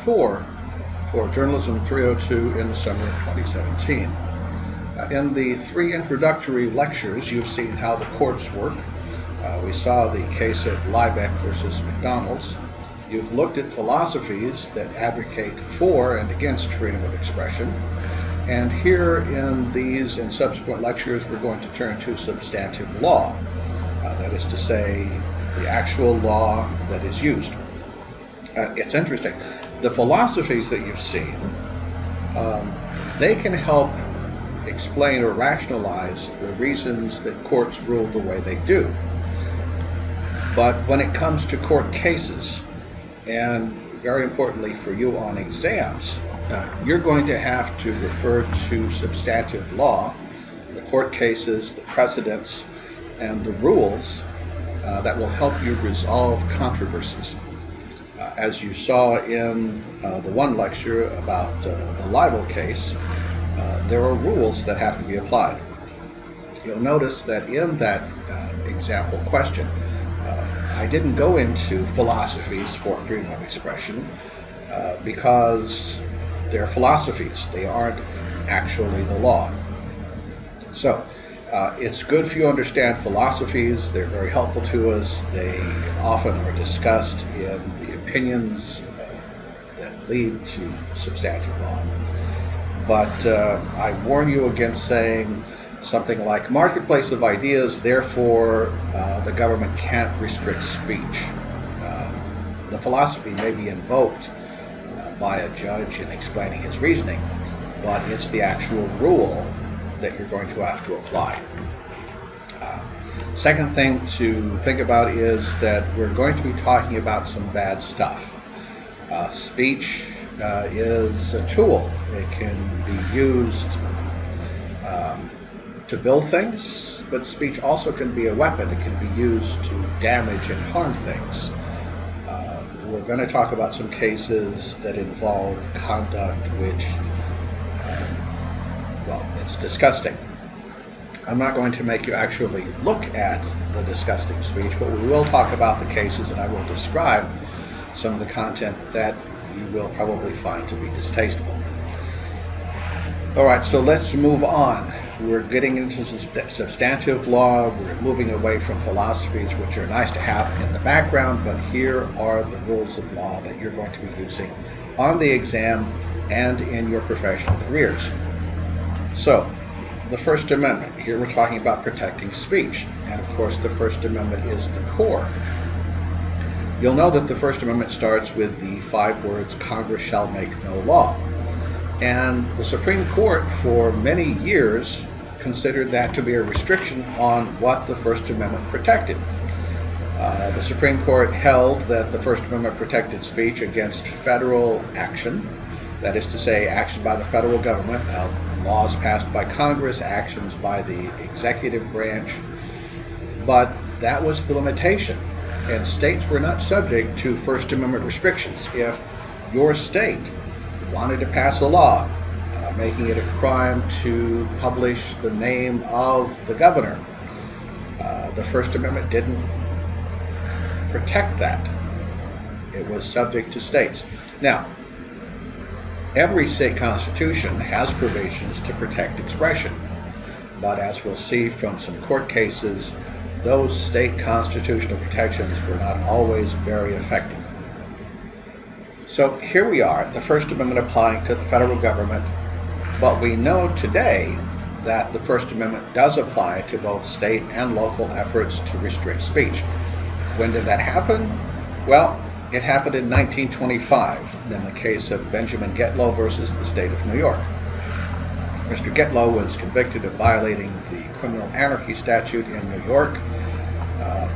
4 for Journalism 302 in the summer of 2017. In the 3 introductory lectures, you've seen how the courts work. We saw the case of Liebeck versus McDonald's. You've looked at philosophies that advocate for and against freedom of expression. And here in these and subsequent lectures, we're going to turn to substantive law. That is to say, the actual law that is used. It's interesting. The philosophies that you've seen, they can help explain or rationalize the reasons that courts rule the way they do. But when it comes to court cases, and very importantly for you on exams, you're going to have to refer to substantive law, the court cases, the precedents, and the rules that will help you resolve controversies. As you saw in the one lecture about the libel case, there are rules that have to be applied. You'll notice that in that example question, I didn't go into philosophies for freedom of expression because they're philosophies. They aren't actually the law. So it's good for you to understand philosophies. They're very helpful to us. They often are discussed in the opinions that lead to substantive law. But I warn you against saying something like marketplace of ideas, therefore the government can't restrict speech. The philosophy may be invoked by a judge in explaining his reasoning, but it's the actual rule that you're going to have to apply. Second thing to think about is that we're going to be talking about some bad stuff. Speech is a tool. It can be used to build things, but speech also can be a weapon. It can be used to damage and harm things. We're going to talk about some cases that involve conduct which, well, it's disgusting. I'm not going to make you actually look at the disgusting speech, but we will talk about the cases and I will describe some of the content that you will probably find to be distasteful. All right, so let's move on. We're getting into substantive law. We're moving away from philosophies, which are nice to have in the background, but here are the rules of law that you're going to be using on the exam and in your professional careers. So, the First Amendment. Here we're talking about protecting speech, and of course the First Amendment is the core. You'll know that the First Amendment starts with the 5 words, Congress shall make no law. And the Supreme Court for many years considered that to be a restriction on what the First Amendment protected. The Supreme Court held that the First Amendment protected speech against federal action, that is to say, action by the federal government, laws passed by Congress, actions by the executive branch, but that was the limitation. And states were not subject to First Amendment restrictions. If your state wanted to pass a law making it a crime to publish the name of the governor, the First Amendment didn't protect that. It was subject to states. Now, every state constitution has provisions to protect expression, but as we'll see from some court cases, those state constitutional protections were not always very effective. So here we are, the First Amendment applying to the federal government, but we know today that the First Amendment does apply to both state and local efforts to restrict speech. When did that happen? Well, it happened in 1925 in the case of Benjamin Getlow versus the state of New York. Mr. Getlow was convicted of violating the criminal anarchy statute in New York.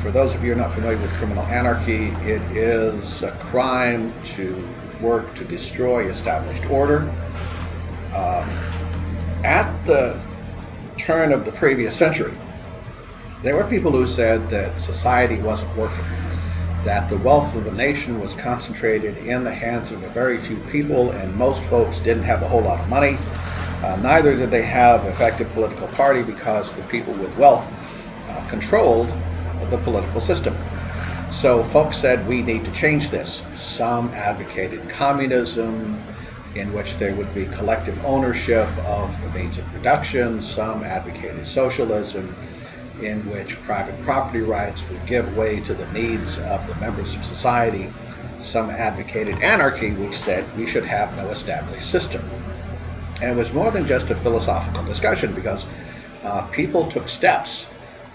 For those of you who are not familiar with criminal anarchy, it is a crime to work to destroy established order. At the turn of the previous century, there were people who said that society wasn't working, that the wealth of the nation was concentrated in the hands of a very few people, and most folks didn't have a whole lot of money. Neither did they have effective political party because the people with wealth controlled the political system. So folks said, we need to change this. Some advocated communism, in which there would be collective ownership of the means of production. Some advocated socialism, in which private property rights would give way to the needs of the members of society. Some advocated anarchy, which said we should have no established system. And it was more than just a philosophical discussion, because people took steps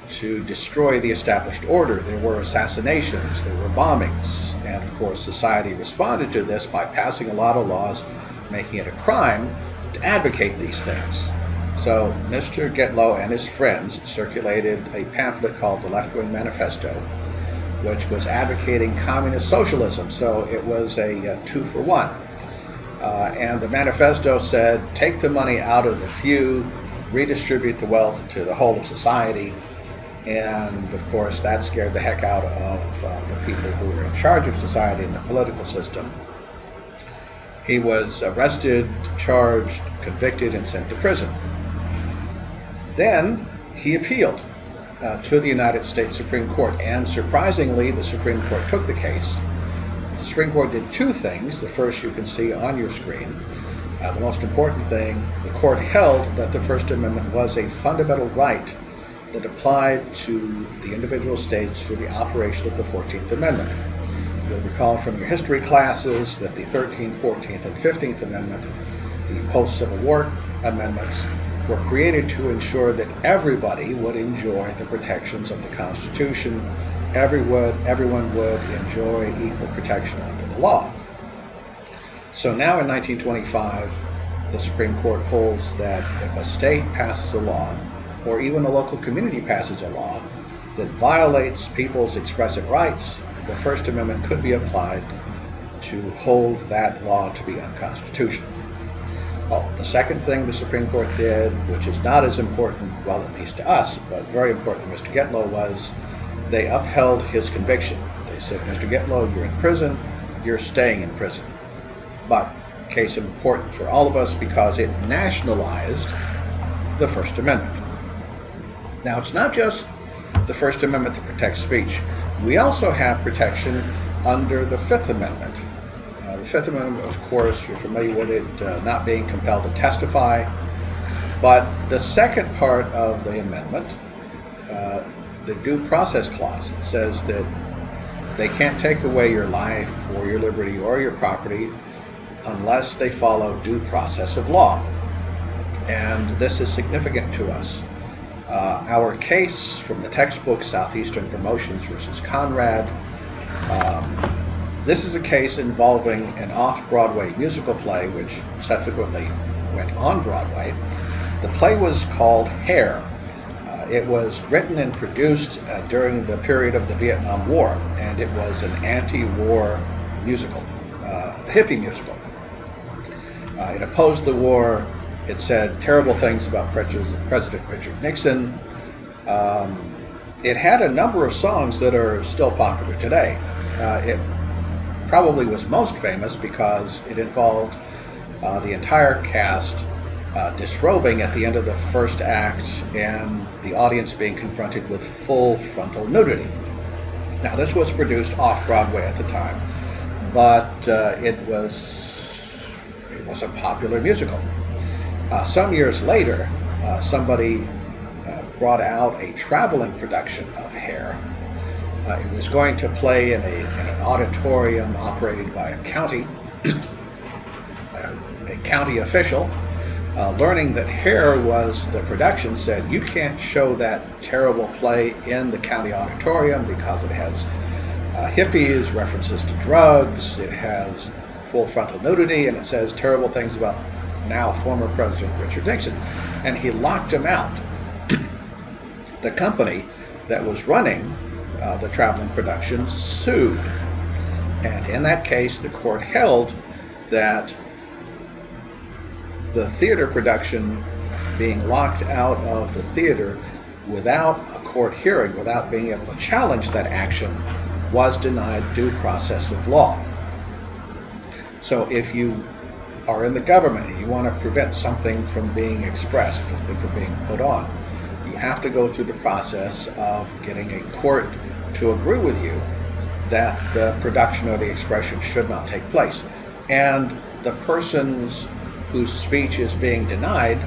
to destroy the established order. There were assassinations, there were bombings, and of course society responded to this by passing a lot of laws making it a crime to advocate these things. So Mr. Gitlow and his friends circulated a pamphlet called the Left-Wing Manifesto, which was advocating communist socialism. So it was a 2-for-1. And the manifesto said, take the money out of the few, redistribute the wealth to the whole of society. And of course that scared the heck out of the people who were in charge of society and the political system. He was arrested, charged, convicted, and sent to prison. Then he appealed to the United States Supreme Court, and surprisingly the Supreme Court took the case. The Supreme Court did two things. The first you can see on your screen. The most important thing, the court held that the First Amendment was a fundamental right that applied to the individual states through the operation of the 14th Amendment. You'll recall from your history classes that the 13th, 14th, and 15th Amendment, the post-Civil War amendments, were created to ensure that everybody would enjoy the protections of the Constitution. Everyone would enjoy equal protection under the law. So now in 1925, the Supreme Court holds that if a state passes a law, or even a local community passes a law, that violates people's expressive rights, the First Amendment could be applied to hold that law to be unconstitutional. Oh, the second thing the Supreme Court did, which is not as important, well, at least to us, but very important to Mr. Gitlow, was they upheld his conviction. They said, Mr. Gitlow, you're in prison, you're staying in prison. But case important for all of us because it nationalized the First Amendment. Now, it's not just the First Amendment to protect speech. We also have protection under the Fifth Amendment. The Fifth Amendment, of course, you're familiar with it, not being compelled to testify. But the second part of the amendment, the Due Process Clause, says that they can't take away your life or your liberty or your property unless they follow due process of law. And this is significant to us. Our case from the textbook Southeastern Promotions versus Conrad, this is a case involving an off-Broadway musical play which subsequently went on Broadway. The play was called Hair. It was written and produced during the period of the Vietnam War, and it was an anti-war musical, hippie musical. It opposed the war. It said terrible things about President Richard Nixon. It had a number of songs that are still popular today. It probably was most famous because it involved the entire cast disrobing at the end of the first act and the audience being confronted with full frontal nudity. Now, this was produced off-Broadway at the time, but it was a popular musical. Some years later, somebody brought out a traveling production of Hair. It was going to play in an auditorium operated by a county official. Learning that Hair was the production, said, you can't show that terrible play in the county auditorium because it has hippies, references to drugs, it has full frontal nudity, and it says terrible things about now former President Richard Nixon. And he locked him out. The company that was running the traveling production sued. And in that case, the court held that the theater production being locked out of the theater without a court hearing, without being able to challenge that action, was denied due process of law. So if you are in the government and you want to prevent something from being expressed, something from being put on, you have to go through the process of getting a court to agree with you that the production or the expression should not take place. And the persons whose speech is being denied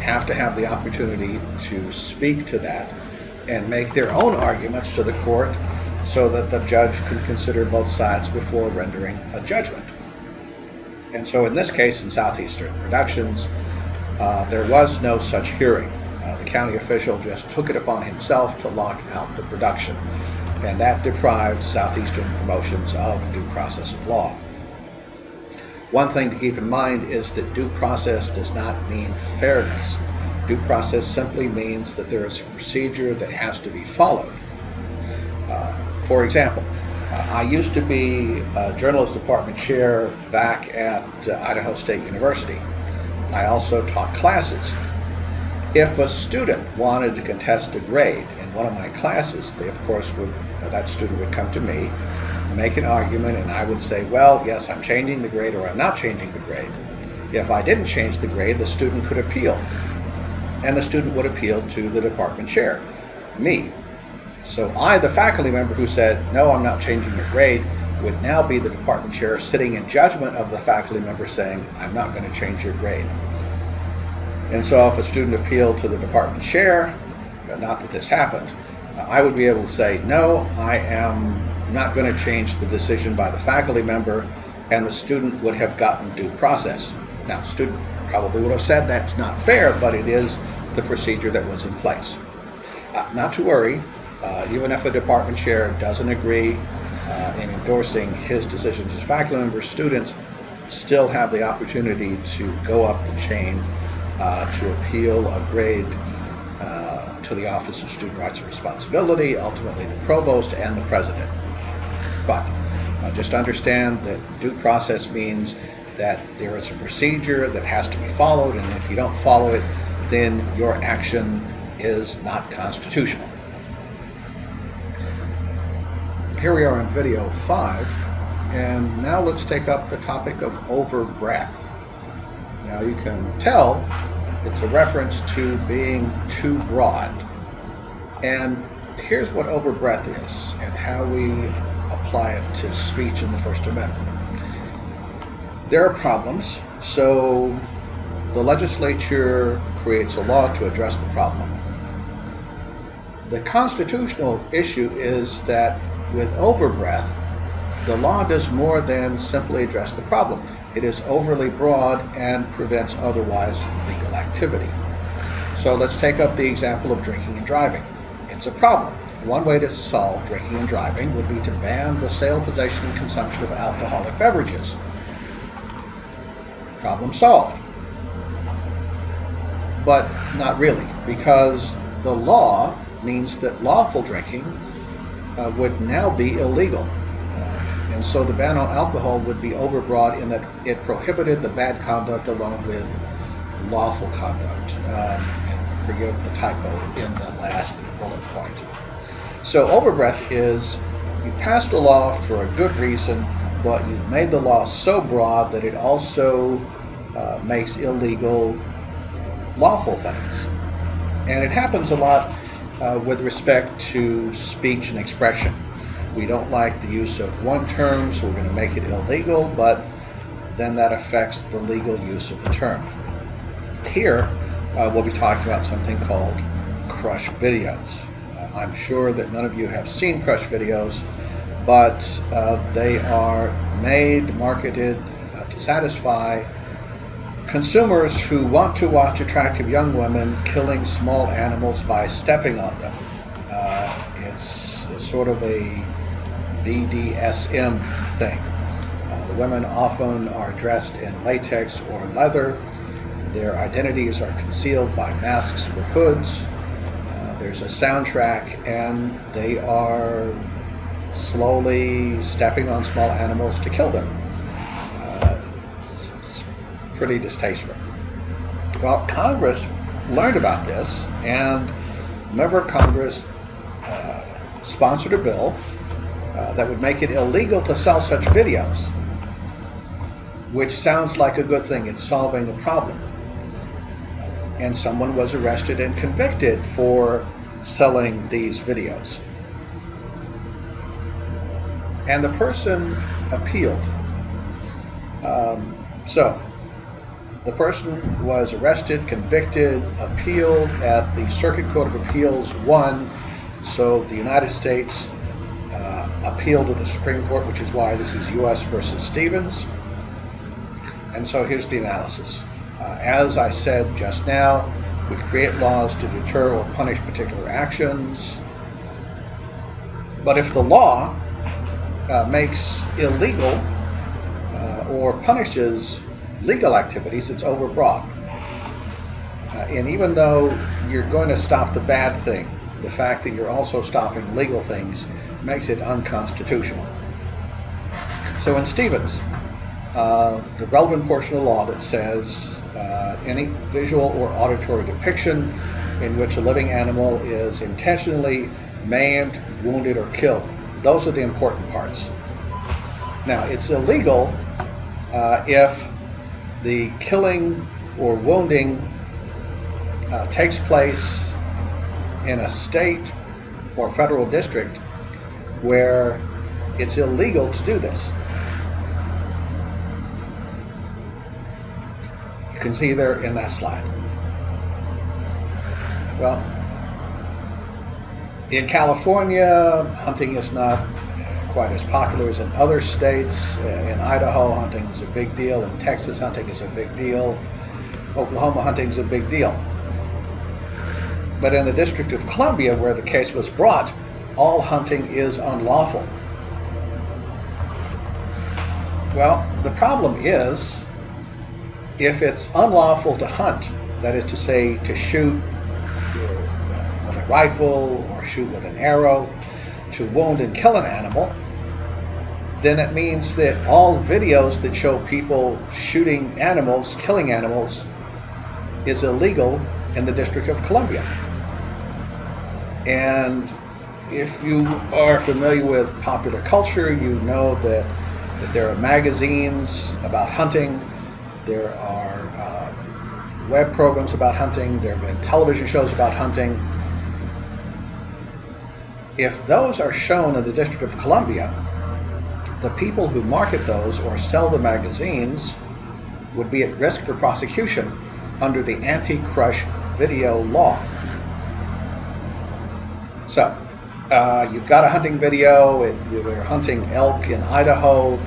have to have the opportunity to speak to that and make their own arguments to the court so that the judge can consider both sides before rendering a judgment. And so in this case, in Southeastern Productions, there was no such hearing. The county official just took it upon himself to lock out the production, and that deprived Southeastern Promotions of due process of law. One thing to keep in mind is that due process does not mean fairness. Due process simply means that there is a procedure that has to be followed. For example, I used to be a journalism department chair back at Idaho State University. I also taught classes. If a student wanted to contest a grade in one of my classes, they of course would, that student would come to me, make an argument, and I would say, well, yes, I'm changing the grade or I'm not changing the grade. If I didn't change the grade, the student could appeal, and the student would appeal to the department chair, me. So I, the faculty member who said, no, I'm not changing your grade, would now be the department chair sitting in judgment of the faculty member saying, I'm not going to change your grade. And so if a student appealed to the department chair, not that this happened, I would be able to say, no, I am not going to change the decision by the faculty member, and the student would have gotten due process. Now, the student probably would have said that's not fair, but it is the procedure that was in place. Not to worry, even if a department chair doesn't agree in endorsing his decisions as faculty member, students still have the opportunity to go up the chain to appeal a grade to the Office of Student Rights and Responsibility, ultimately the provost and the president. But just understand that due process means that there is a procedure that has to be followed, and if you don't follow it, then your action is not constitutional. Here we are in video 5, and now let's take up the topic of overbreadth. Now you can tell it's a reference to being too broad. And here's what overbreadth is and how we apply it to speech in the First Amendment. There are problems, so the legislature creates a law to address the problem. The constitutional issue is that with overbreadth, the law does more than simply address the problem. It is overly broad and prevents otherwise legal activity. So let's take up the example of drinking and driving. It's a problem. One way to solve drinking and driving would be to ban the sale, possession, and consumption of alcoholic beverages. Problem solved. But not really, because the law means that lawful drinking would now be illegal. And so the ban on alcohol would be overbroad in that it prohibited the bad conduct along with lawful conduct. And forgive the typo in the last bullet point. So overbreadth is you passed a law for a good reason, but you've made the law so broad that it also makes illegal lawful things. And it happens a lot with respect to speech and expression. We don't like the use of one term, so we're going to make it illegal, but then that affects the legal use of the term. Here, we'll be talking about something called crush videos. I'm sure that none of you have seen crush videos, but they are made, marketed to satisfy consumers who want to watch attractive young women killing small animals by stepping on them. It's sort of a BDSM thing. The women often are dressed in latex or leather. Their identities are concealed by masks or hoods. There's a soundtrack, and they are slowly stepping on small animals to kill them. It's pretty distasteful. Well, Congress learned about this, and a member of Congress sponsored a bill that would make it illegal to sell such videos, which sounds like a good thing. It's solving a problem. And someone was arrested and convicted for selling these videos. and the person appealed. So the person was arrested, convicted, appealed at the Circuit Court of Appeals, won. So the United States appealed to the Supreme Court, which is why this is U.S. versus Stevens. And so here's the analysis. As I said just now, we create laws to deter or punish particular actions. But if the law makes illegal or punishes legal activities, it's overbroad. And even though you're going to stop the bad thing, the fact that you're also stopping legal things makes it unconstitutional. So in Stevens, the relevant portion of the law that says any visual or auditory depiction in which a living animal is intentionally maimed, wounded, or killed. Those are the important parts. Now, it's illegal if the killing or wounding takes place in a state or federal district where it's illegal to do this. You can see there in that slide. Well, in California, hunting is not quite as popular as in other states. In Idaho, hunting is a big deal. In Texas, hunting is a big deal. Oklahoma, hunting is a big deal. But in the District of Columbia, where the case was brought, all hunting is unlawful. Well, the problem is, if it's unlawful to hunt, that is to say, to shoot with a rifle or shoot with an arrow, to wound and kill an animal, then it means that all videos that show people shooting animals, killing animals, is illegal in the District of Columbia. And if you are familiar with popular culture, you know that there are magazines about hunting, there are web programs about hunting, there have been television shows about hunting. If those are shown in the District of Columbia, the people who market those or sell the magazines would be at risk for prosecution under the anti-crush video law. So, you've got a hunting video, you're hunting elk in Idaho,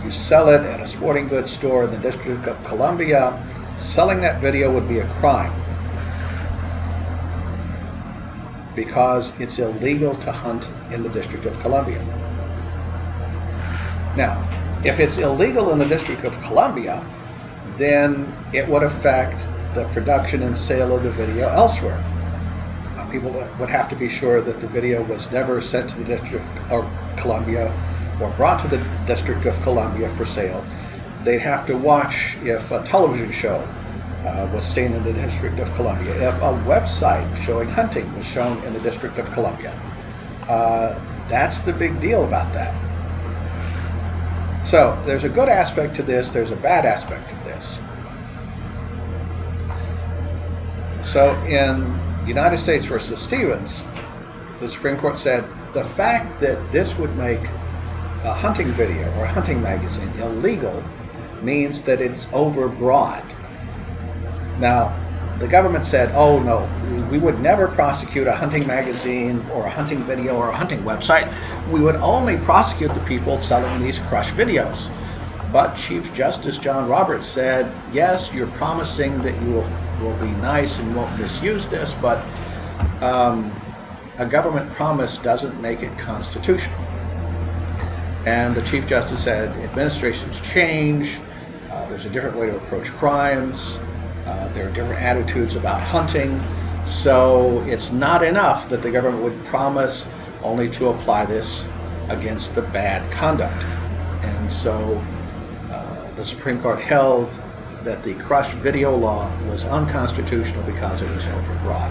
you sell it at a sporting goods store in the District of Columbia, selling that video would be a crime because it's illegal to hunt in the District of Columbia. Now, if it's illegal in the District of Columbia, then it would affect the production and sale of the video elsewhere. People would have to be sure that the video was never sent to the District of Columbia or brought to the District of Columbia for sale. They'd have to watch if a television show was seen in the District of Columbia, if a website showing hunting was shown in the District of Columbia. That's the big deal about that. So there's a good aspect to this, there's a bad aspect to this. So in United States versus Stevens, the Supreme Court said the fact that this would make a hunting video or a hunting magazine illegal means that it's overbroad. Now, the government said, oh no, we would never prosecute a hunting magazine or a hunting video or a hunting website. We would only prosecute the people selling these crush videos. But Chief Justice John Roberts said, yes, you're promising that you will be nice and won't misuse this, but a government promise doesn't make it constitutional. And the Chief Justice said, administrations change, there's a different way to approach crimes, there are different attitudes about hunting, so it's not enough that the government would promise only to apply this against the bad conduct. And so the Supreme Court held that the crush video law was unconstitutional because it was overbroad.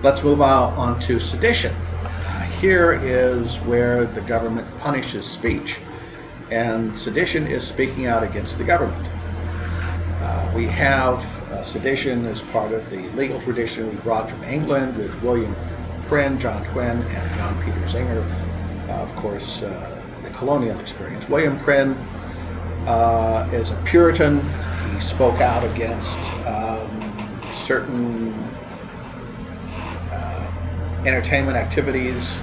Let's move on to sedition. Here is where the government punishes speech, and sedition is speaking out against the government. We have sedition as part of the legal tradition we brought from England with William Prynne, John Twynne, and John Peter Zenger. Of course, the colonial experience. William Prynne is a Puritan. He spoke out against certain entertainment activities.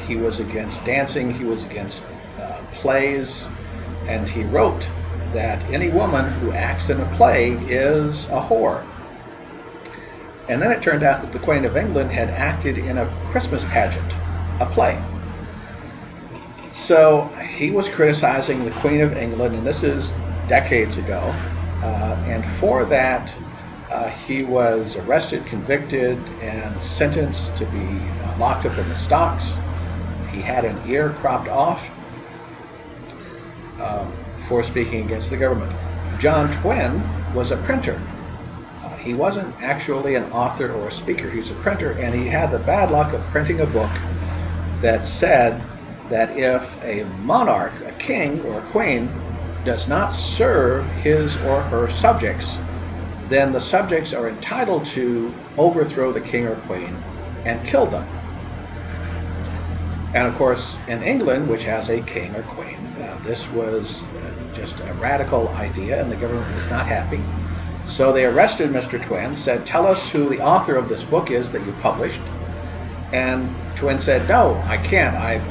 He was against dancing. He was against plays. And he wrote that any woman who acts in a play is a whore. And then it turned out that the Queen of England had acted in a Christmas pageant, a play. So he was criticizing the Queen of England, and this is decades ago. And for that, he was arrested, convicted, and sentenced to be locked up in the stocks. He had an ear cropped off for speaking against the government. John Twynne was a printer. He wasn't actually an author or a speaker. He was a printer, and he had the bad luck of printing a book that said that if a monarch, a king or a queen, does not serve his or her subjects, then the subjects are entitled to overthrow the king or queen and kill them. And of course, in England, which has a king or queen, this was just a radical idea, and the government was not happy. So they arrested Mr. Twynne, said, "Tell us who the author of this book is that you published." And Twynne said, "No, I can't.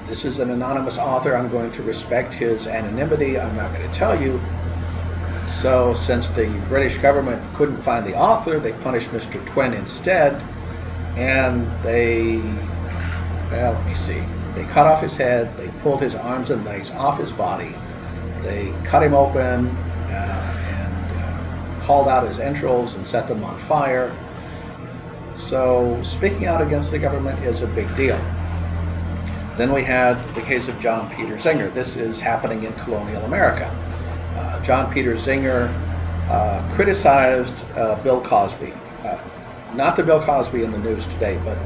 This is an anonymous author. I'm going to respect his anonymity. I'm not going to tell you." So since the British government couldn't find the author, they punished Mr. Twynne instead, and they cut off his head, they pulled his arms and legs off his body, they cut him open and hauled out his entrails and set them on fire. So speaking out against the government is a big deal. Then we had the case of John Peter Zenger. This is happening in colonial America. John Peter Zenger criticized Bill Cosby, not the Bill Cosby in the news today, but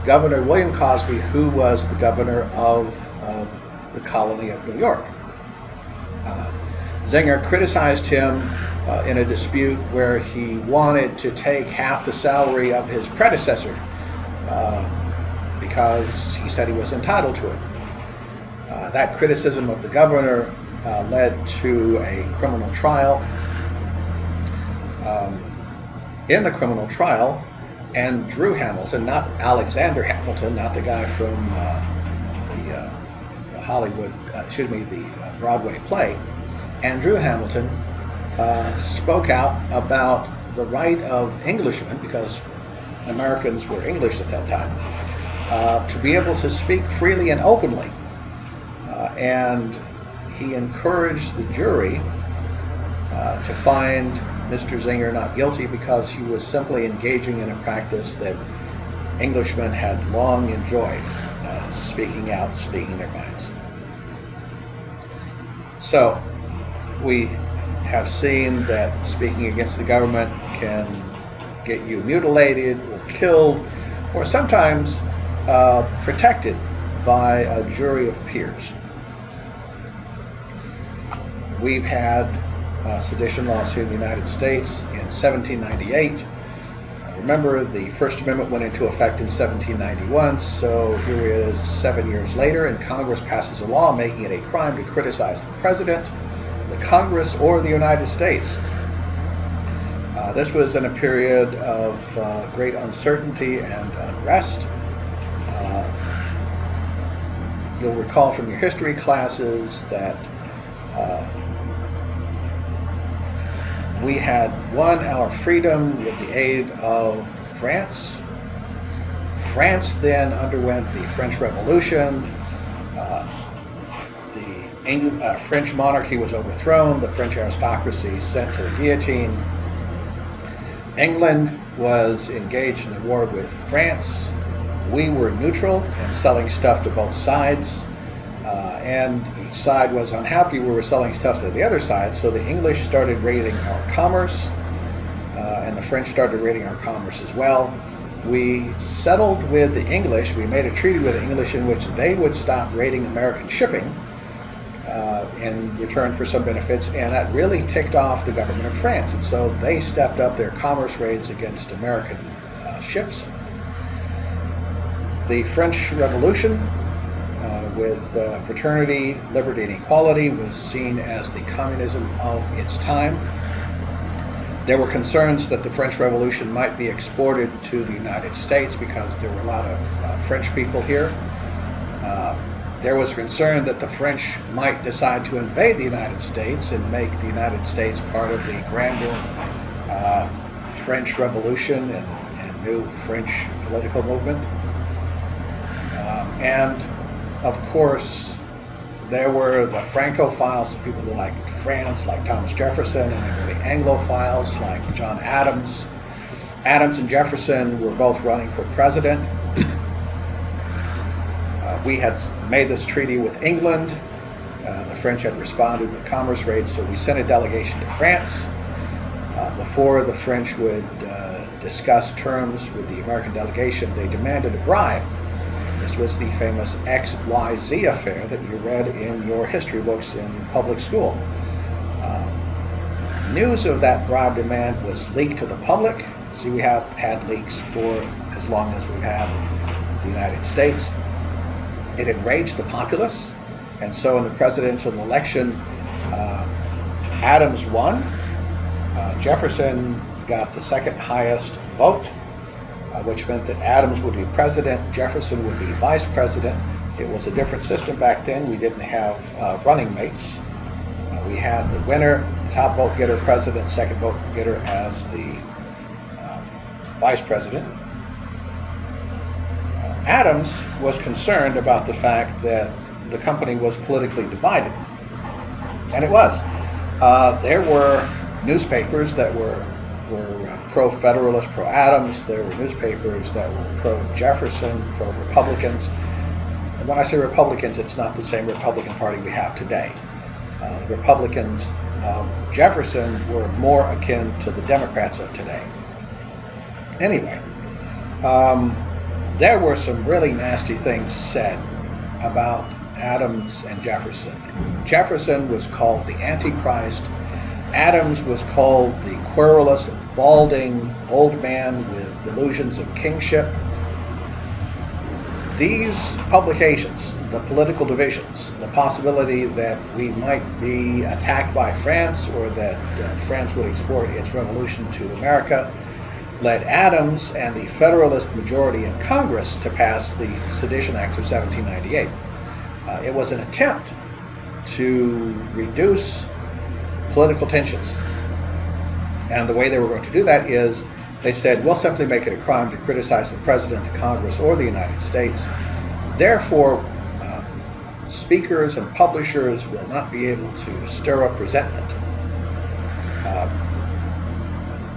Governor William Cosby, who was the governor of the colony of New York. Zenger criticized him in a dispute where he wanted to take half the salary of his predecessor because he said he was entitled to it. That criticism of the governor led to a criminal trial. In the criminal trial, Andrew Hamilton, not Alexander Hamilton, not the guy from the Hollywood, the Broadway play, Andrew Hamilton spoke out about the right of Englishmen, because Americans were English at that time, to be able to speak freely and openly. And he encouraged the jury to find Mr. Zenger not guilty because he was simply engaging in a practice that Englishmen had long enjoyed, speaking out, speaking their minds. So we have seen that speaking against the government can get you mutilated or killed, or sometimes protected by a jury of peers. We've had sedition laws here in the United States in 1798. Remember, the First Amendment went into effect in 1791, so here it is 7 years later, and Congress passes a law making it a crime to criticize the President, the Congress, or the United States. This was in a period of great uncertainty and unrest. You'll recall from your history classes that we had won our freedom with the aid of France. France then underwent the French Revolution. The French monarchy was overthrown. The French aristocracy sent to the guillotine. England was engaged in a war with France. We were neutral and selling stuff to both sides. And each side was unhappy we were selling stuff to the other side, so the English started raiding our commerce, and the French started raiding our commerce as well. We settled with the English. We made a treaty with the English in which they would stop raiding American shipping in return for some benefits, and that really ticked off the government of France, and so they stepped up their commerce raids against American ships. The French Revolution, with fraternity, liberty, and equality, was seen as the communism of its time. There were concerns that the French Revolution might be exported to the United States because there were a lot of French people here. There was concern that the French might decide to invade the United States and make the United States part of the grander French Revolution and new French political movement. And of course, there were the Francophiles, the people who liked France, like Thomas Jefferson, and there were the Anglophiles, like John Adams. Adams and Jefferson were both running for president. We had made this treaty with England. The French had responded with commerce raids, so we sent a delegation to France. Before the French would discuss terms with the American delegation, they demanded a bribe. This was the famous XYZ affair that you read in your history books in public school. News of that bribe demand was leaked to the public. See, we have had leaks for as long as we've had the United States. It enraged the populace, and so in the presidential election, Adams won. Jefferson got the second highest vote, which meant that Adams would be president, Jefferson would be vice president. It was a different system back then. We didn't have running mates. We had the winner, top vote getter president, second vote getter as the vice president. Adams was concerned about the fact that the company was politically divided, and it was. There were newspapers that were pro-Federalist, pro-Adams. There were newspapers that were pro-Jefferson, pro-Republicans. And when I say Republicans, it's not the same Republican Party we have today. The Republicans of Jefferson were more akin to the Democrats of today. Anyway, there were some really nasty things said about Adams and Jefferson. Jefferson was called the Antichrist. Adams was called the querulous, balding old man with delusions of kingship. These publications, the political divisions, the possibility that we might be attacked by France or that France would export its revolution to America, led Adams and the Federalist majority in Congress to pass the Sedition Act of 1798. It was an attempt to reduce political tensions. And the way they were going to do that is they said, we'll simply make it a crime to criticize the President, the Congress, or the United States. Therefore, speakers and publishers will not be able to stir up resentment.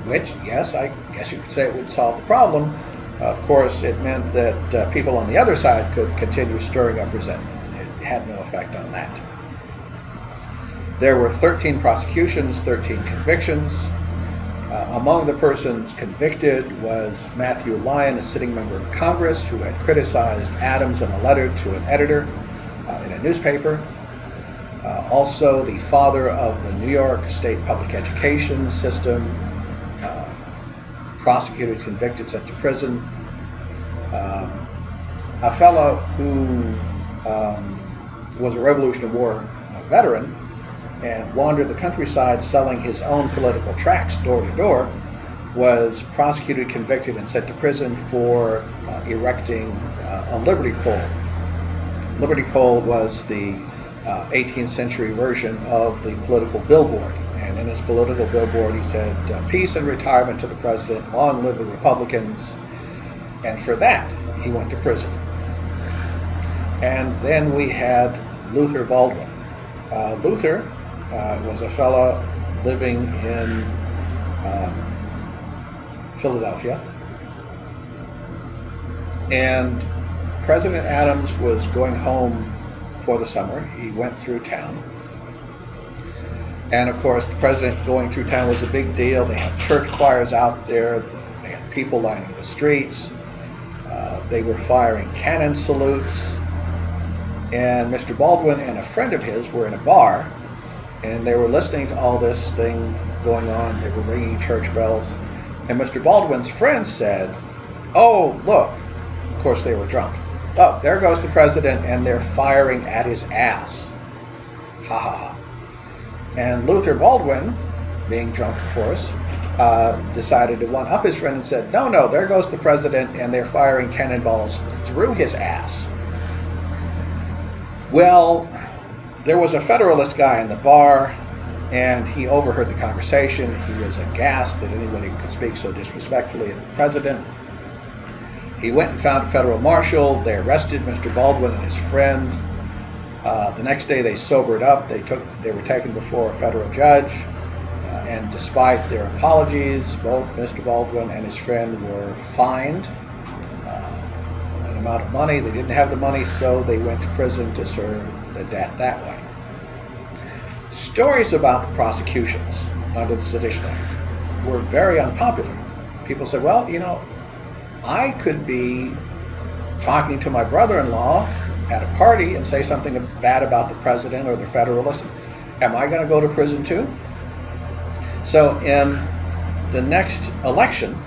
Which, yes, I guess you could say it would solve the problem. Of course, it meant that people on the other side could continue stirring up resentment. It had no effect on that. There were 13 prosecutions, 13 convictions. Among the persons convicted was Matthew Lyon, a sitting member of Congress who had criticized Adams in a letter to an editor in a newspaper. Also, the father of the New York State public education system, prosecuted, convicted, sent to prison. A fellow who was a Revolutionary War veteran and wandered the countryside selling his own political tracts door to door was prosecuted, convicted, and sent to prison for erecting a liberty pole. Liberty pole was the 18th century version of the political billboard. And in his political billboard he said, peace and retirement to the president, long live the Republicans. And for that he went to prison. And then we had Luther Baldwin. Luther was a fellow living in Philadelphia. And President Adams was going home for the summer. He went through town. And of course, the president going through town was a big deal. They had church choirs out there. They had people lining the streets. They were firing cannon salutes. And Mr. Baldwin and a friend of his were in a bar, and they were listening to all this thing going on. They were ringing church bells. And Mr. Baldwin's friend said, oh, look. Of course, they were drunk. oh, there goes the president, and they're firing at his ass. Ha ha ha. And Luther Baldwin, being drunk, of course, decided to one up his friend and said, no, no, there goes the president, and they're firing cannonballs through his ass. Well, there was a Federalist guy in the bar, and he overheard the conversation. He was aghast that anybody could speak so disrespectfully of the president. He went and found a federal marshal. They arrested Mr. Baldwin and his friend. The next day they sobered up. They were taken before a federal judge, and despite their apologies, both Mr. Baldwin and his friend were fined an amount of money. They didn't have the money, so they went to prison to serve the debt that way. Stories about the prosecutions under the Sedition Act were very unpopular. People said, well, you know, I could be talking to my brother-in-law at a party and say something bad about the president or the Federalists. Am I going to go to prison too? So in the next election,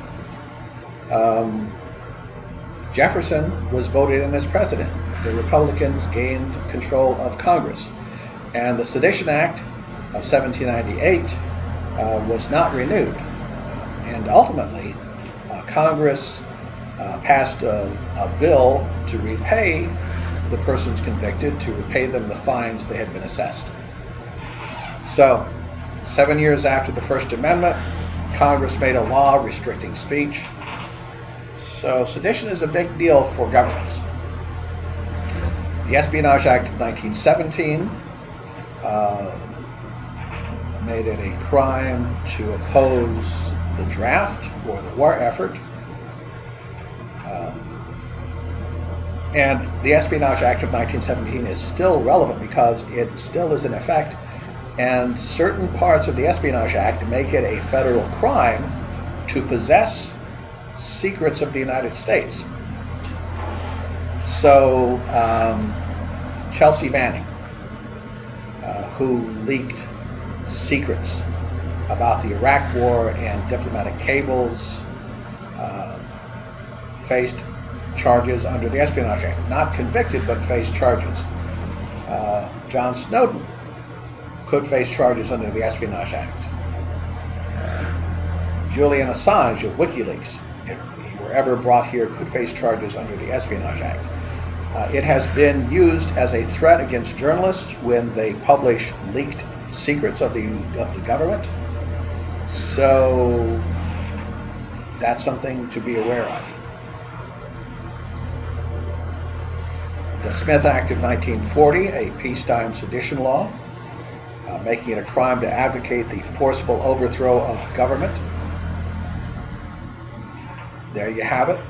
Jefferson was voted in as president. The Republicans gained control of Congress. And the Sedition Act of 1798 was not renewed. And ultimately, Congress passed a bill to repay the persons convicted, to repay them the fines they had been assessed. So, 7 years after the First Amendment, Congress made a law restricting speech. So sedition is a big deal for governments. The Espionage Act of 1917 made it a crime to oppose the draft or the war effort. And the Espionage Act of 1917 is still relevant because it still is in effect, and certain parts of the Espionage Act make it a federal crime to possess secrets of the United States. So Chelsea Manning, who leaked secrets about the Iraq War and diplomatic cables, faced charges under the Espionage Act. Not convicted, but faced charges. John Snowden could face charges under the Espionage Act. Julian Assange of WikiLeaks, if he were ever brought here, could face charges under the Espionage Act. It has been used as a threat against journalists when they publish leaked secrets of the government. So that's something to be aware of. The Smith Act of 1940, a peacetime sedition law, making it a crime to advocate the forceful overthrow of government. There you have it.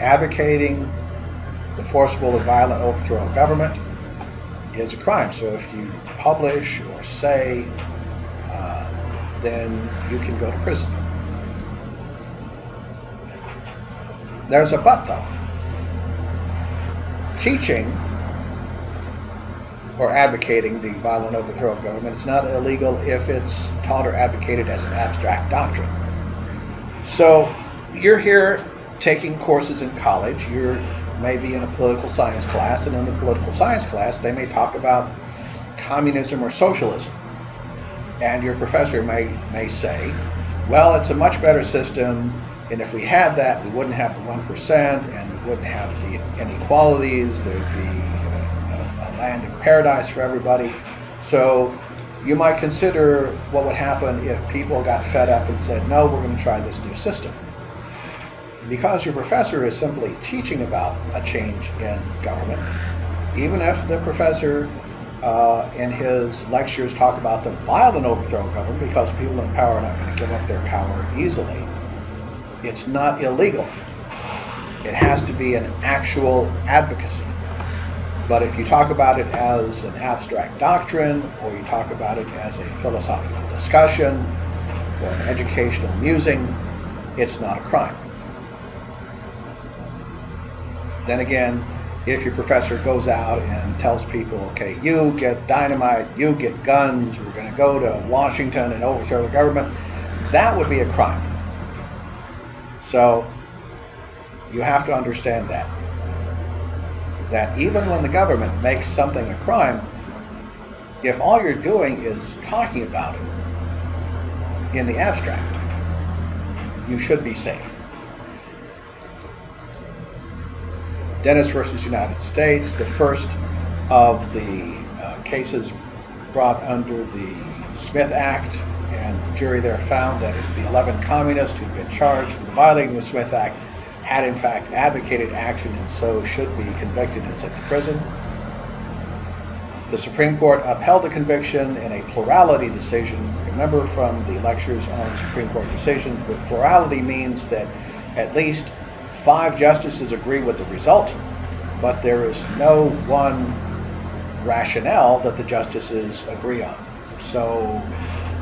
Advocating the forceful or violent overthrow of government is a crime. So if you publish or say, then you can go to prison. There's a but though. Teaching or advocating the violent overthrow of government is not illegal if it's taught or advocated as an abstract doctrine. So you're here taking courses in college. You're maybe in a political science class, and in the political science class they may talk about communism or socialism. And your professor may say, well, it's a much better system, and if we had that, we wouldn't have the 1%, and we wouldn't have the inequalities. There'd be a land of paradise for everybody. So you might consider what would happen if people got fed up and said, no, we're going to try this new system. Because your professor is simply teaching about a change in government, even if the professor in his lectures talk about the violent overthrow of government, because people in power are not going to give up their power easily, it's not illegal. It has to be an actual advocacy. But if you talk about it as an abstract doctrine, or you talk about it as a philosophical discussion or an educational musing, it's not a crime. Then again, if your professor goes out and tells people, okay, you get dynamite, you get guns, we're going to go to Washington and overthrow the government, that would be a crime. So you have to understand that. that even when the government makes something a crime, if all you're doing is talking about it in the abstract, you should be safe. Dennis versus United States, the first of the cases brought under the Smith Act, and the jury there found that the 11 communists who'd been charged with violating the Smith Act had in fact advocated action and so should be convicted and sent to prison. The Supreme Court upheld the conviction in a plurality decision. Remember from the lectures on Supreme Court decisions that plurality means that at least 5 justices agree with the result, but there is no one rationale that the justices agree on. So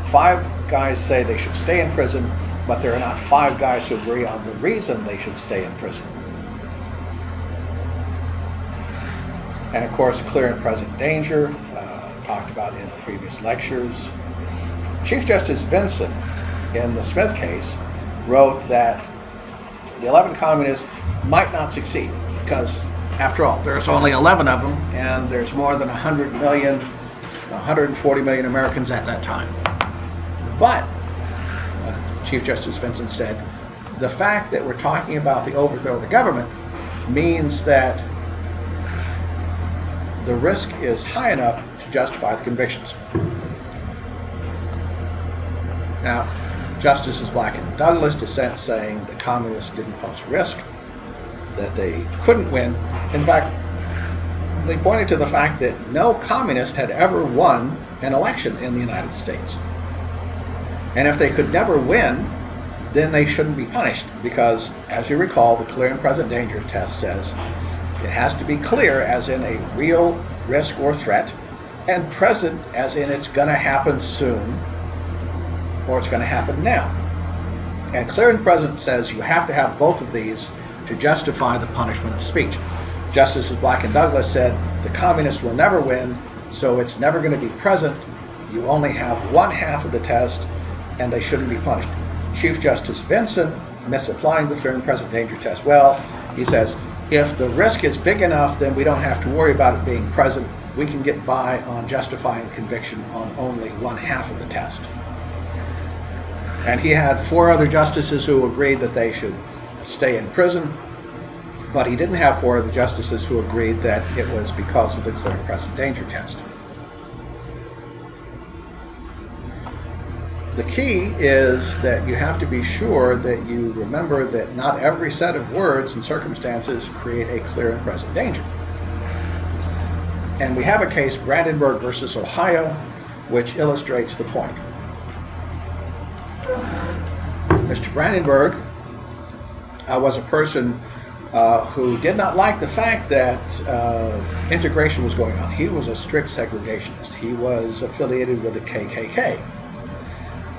5 guys say they should stay in prison, but there are not 5 guys who agree on the reason they should stay in prison. And of course, clear and present danger, talked about in the previous lectures. Chief Justice Vinson, in the Smith case, wrote that the 11 communists might not succeed because, after all, there's only 11 of them, and there's more than 100 million, 140 million Americans at that time. But, Chief Justice Vinson said, the fact that we're talking about the overthrow of the government means that the risk is high enough to justify the convictions. Now, Justices Black and Douglas dissent, saying the communists didn't pose risk, that they couldn't win. In fact, they pointed to the fact that no communist had ever won an election in the United States. And if they could never win, then they shouldn't be punished because, as you recall, the clear and present danger test says it has to be clear as in a real risk or threat, and present as in it's going to happen soon or it's going to happen now. And clear and present says you have to have both of these to justify the punishment of speech. Justices Black and Douglas said the communists will never win, so it's never going to be present. You only have one half of the test, and they shouldn't be punished. Chief Justice Vinson, misapplying the clear and present danger test, well, he says, if the risk is big enough, then we don't have to worry about it being present. We can get by on justifying conviction on only one half of the test. And he had 4 other justices who agreed that they should stay in prison, but he didn't have 4 other justices who agreed that it was because of the clear and present danger test. The key is that you have to be sure that you remember that not every set of words and circumstances create a clear and present danger. And we have a case, Brandenburg versus Ohio, which illustrates the point. Mr. Brandenburg was a person who did not like the fact that integration was going on. He was a strict segregationist. He was affiliated with the KKK.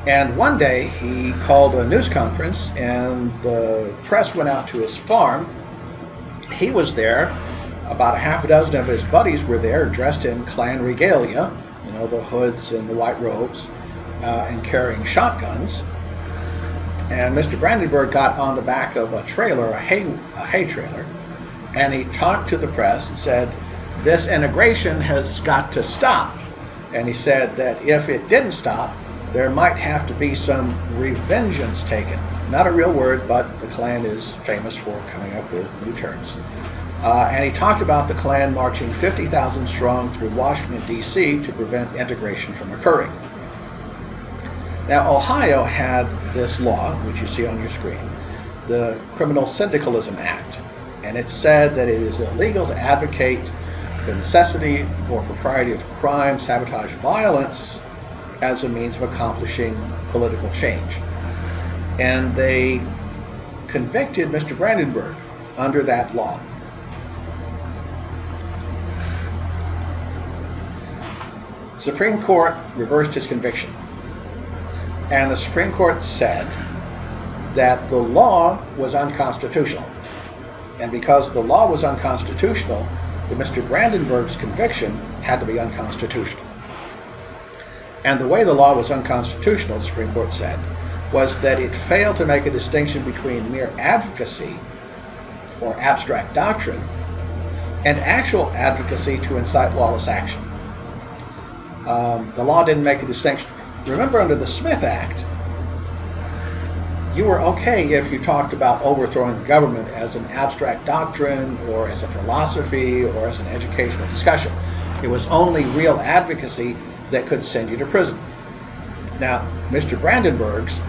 And one day he called a news conference and the press went out to his farm. He was there. About 6 of his buddies were there dressed in Klan regalia, you know, the hoods and the white robes, and carrying shotguns. And Mr. Brandenburg got on the back of a trailer, a hay trailer, and he talked to the press and said, this integration has got to stop. And he said that if it didn't stop, there might have to be some revengeance taken. Not a real word, but the Klan is famous for coming up with new terms. And he talked about the Klan marching 50,000 strong through Washington, D.C. to prevent integration from occurring. Now, Ohio had this law, which you see on your screen, the Criminal Syndicalism Act. And it said that it is illegal to advocate the necessity or propriety of crime, sabotage, violence as a means of accomplishing political change. And they convicted Mr. Brandenburg under that law. Supreme Court reversed his conviction. And the Supreme Court said that the law was unconstitutional. And because the law was unconstitutional, that Mr. Brandenburg's conviction had to be unconstitutional. And the way the law was unconstitutional, the Supreme Court said, was that it failed to make a distinction between mere advocacy or abstract doctrine and actual advocacy to incite lawless action. The law didn't make a distinction. Remember, under the Smith Act, you were okay if you talked about overthrowing the government as an abstract doctrine or as a philosophy or as an educational discussion. It was only real advocacy that could send you to prison. Now, Mr. Brandenburg's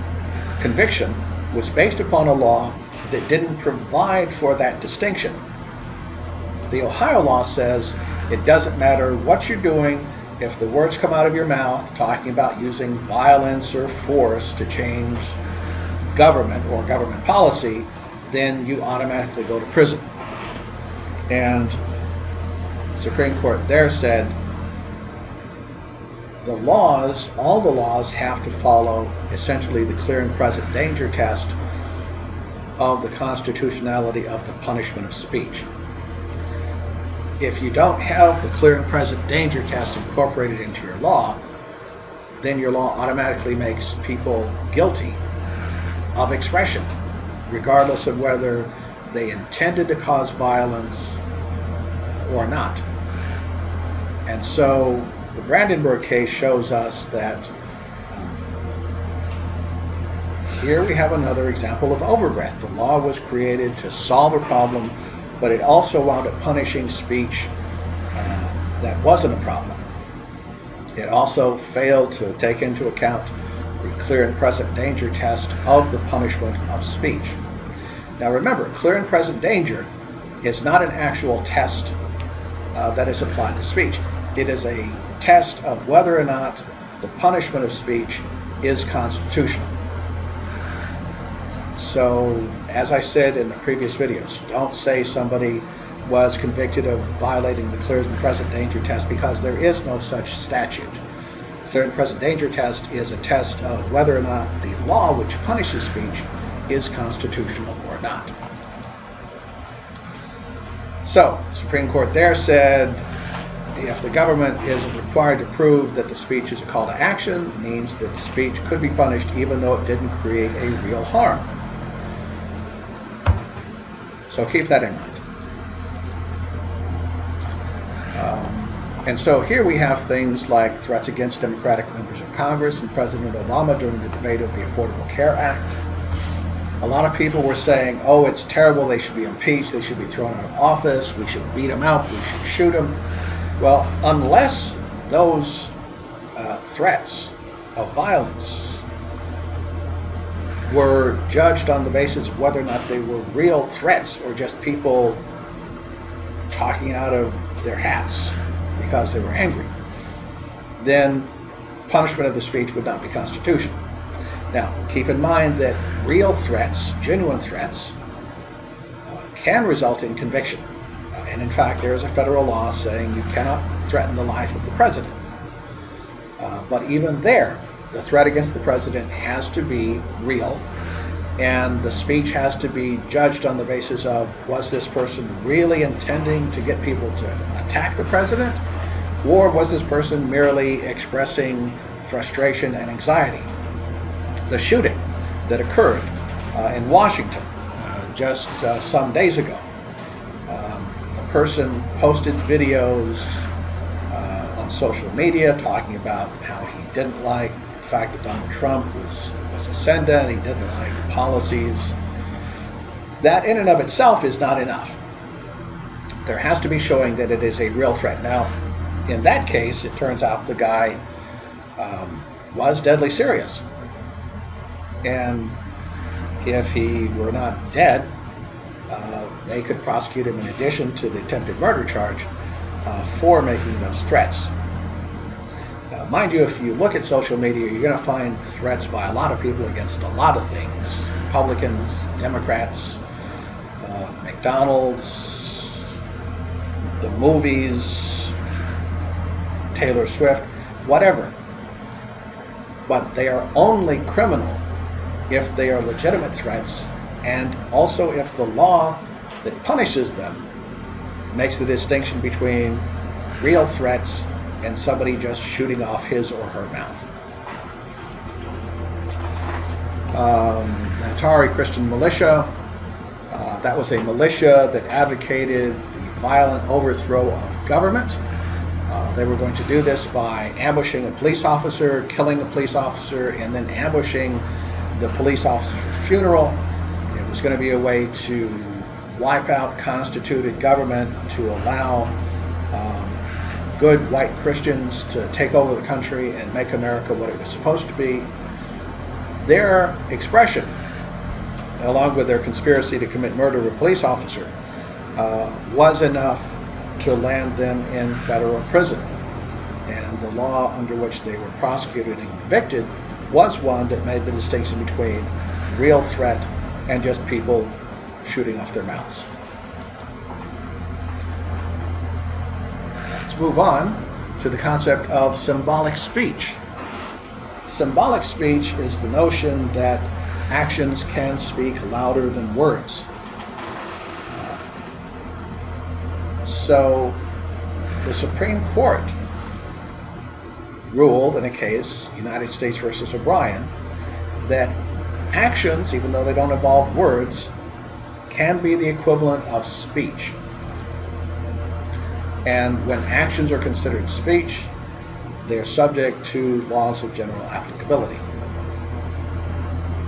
conviction was based upon a law that didn't provide for that distinction. The Ohio law says it doesn't matter what you're doing. If the words come out of your mouth talking about using violence or force to change government or government policy, then you automatically go to prison. And the Supreme Court there said the laws, all the laws, have to follow essentially the clear and present danger test of the constitutionality of the punishment of speech. If you don't have the clear and present danger test incorporated into your law, then your law automatically makes people guilty of expression, regardless of whether they intended to cause violence or not. And so the Brandenburg case shows us that here we have another example of overbreadth. The law was created to solve a problem, but it also wound up punishing speech that wasn't a problem. It also failed to take into account the clear and present danger test of the punishment of speech. Now remember, clear and present danger is not an actual test that is applied to speech. It is a test of whether or not the punishment of speech is constitutional. So, as I said in the previous videos, don't say somebody was convicted of violating the clear and present danger test, because there is no such statute. Clear and present danger test is a test of whether or not the law which punishes speech is constitutional or not. So, the Supreme Court there said if the government is required to prove that the speech is a call to action, it means that speech could be punished even though it didn't create a real harm. So keep that in mind. And so here we have things like threats against Democratic members of Congress and President Obama during the debate of the Affordable Care Act. A lot of people were saying, oh, it's terrible, they should be impeached, they should be thrown out of office, we should beat them out, we should shoot them. Well, unless those threats of violence were judged on the basis of whether or not they were real threats or just people talking out of their hats because they were angry, then punishment of the speech would not be constitutional. Now, keep in mind that real threats, genuine threats, can result in conviction. And in fact, there is a federal law saying you cannot threaten the life of the president. But even there, the threat against the president has to be real, and the speech has to be judged on the basis of, was this person really intending to get people to attack the president, or was this person merely expressing frustration and anxiety? The shooting that occurred in Washington just some days ago, the person posted videos on social media talking about how he didn't like the fact that Donald Trump was ascendant, he didn't like policies. That in and of itself is not enough. There has to be showing that it is a real threat. Now, in that case, it turns out the guy was deadly serious. And if he were not dead, they could prosecute him in addition to the attempted murder charge for making those threats. Now, mind you, if you look at social media, you're going to find threats by a lot of people against a lot of things. Republicans, Democrats, McDonald's, the movies, Taylor Swift, whatever. But they are only criminal if they are legitimate threats, and also if the law that punishes them makes the distinction between real threats and somebody just shooting off his or her mouth. Atari Christian Militia, that was a militia that advocated the violent overthrow of government. They were going to do this by ambushing a police officer, killing a police officer, and then ambushing the police officer's funeral. It was going to be a way to wipe out constituted government, to allow good white Christians to take over the country and make America what it was supposed to be. Their expression, along with their conspiracy to commit murder of a police officer, was enough to land them in federal prison. And the law under which they were prosecuted and convicted was one that made the distinction between real threat and just people shooting off their mouths. Let's move on to the concept of symbolic speech. Symbolic speech is the notion that actions can speak louder than words. So the Supreme Court ruled in a case, United States versus O'Brien, that actions, even though they don't involve words, can be the equivalent of speech. And when actions are considered speech, they're subject to laws of general applicability.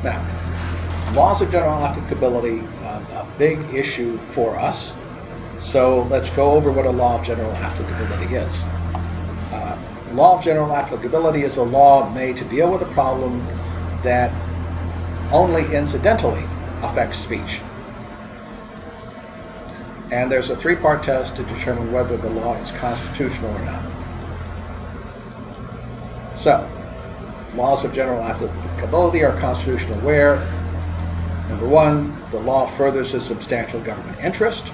Now, laws of general applicability, a big issue for us. So let's go over what a law of general applicability is. Law of general applicability is a law made to deal with a problem that only incidentally affects speech. And there's a three-part test to determine whether the law is constitutional or not. So, laws of general applicability are constitutional where, number one, the law furthers a substantial government interest.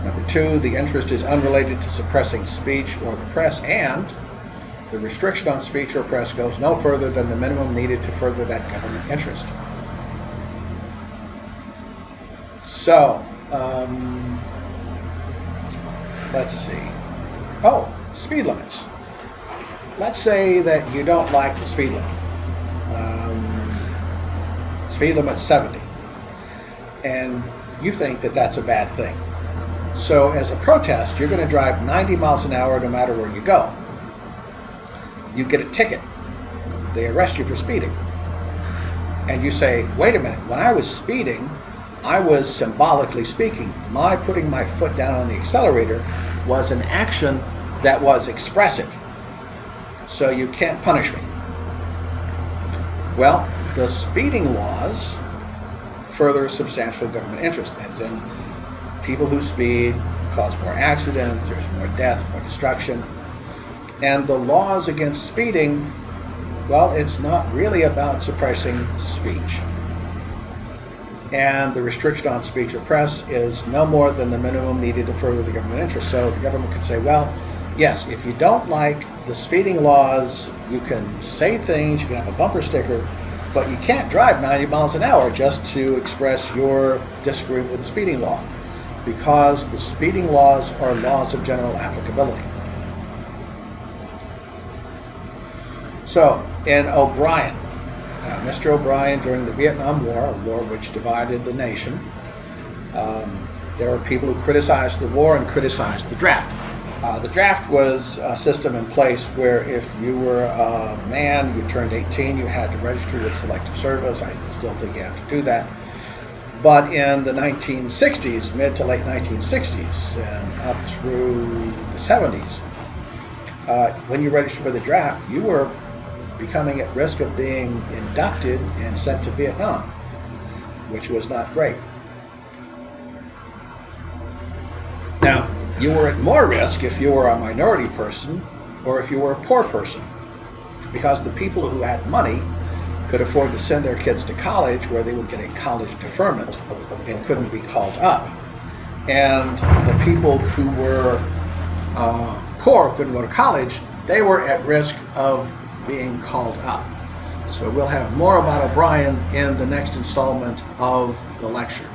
Number two, the interest is unrelated to suppressing speech or the press, and the restriction on speech or press goes no further than the minimum needed to further that government interest. So, let's see. Oh, speed limits. Let's say that you don't like the speed limit. Speed limit's 70. And you think that that's a bad thing. So as a protest, you're going to drive 90 miles an hour no matter where you go. You get a ticket. They arrest you for speeding. And you say, wait a minute, when I was speeding, I was symbolically speaking. My putting my foot down on the accelerator was an action that was expressive. So you can't punish me. Well, the speeding laws further substantial government interest, as in people who speed cause more accidents, there's more death, more destruction. And the laws against speeding, well, it's not really about suppressing speech. And the restriction on speech or press is no more than the minimum needed to further the government interest. So the government could say, well, yes, if you don't like the speeding laws, you can say things, you can have a bumper sticker, but you can't drive 90 miles an hour just to express your disagreement with the speeding law, because the speeding laws are laws of general applicability. So, in O'Brien, Mr. O'Brien, during the Vietnam War, a war which divided the nation, there were people who criticized the war and criticized the draft. The draft was a system in place where if you were a man, you turned 18, you had to register with Selective Service. I still think you have to do that. But in the 1960s, mid to late 1960s, and up through the 70s, when you registered for the draft, you were becoming at risk of being inducted and sent to Vietnam, which was not great. Now, you were at more risk if you were a minority person or if you were a poor person, because the people who had money could afford to send their kids to college where they would get a college deferment and couldn't be called up. And the people who were poor, couldn't go to college, they were at risk of being called up. So we'll have more about O'Brien in the next installment of the lecture.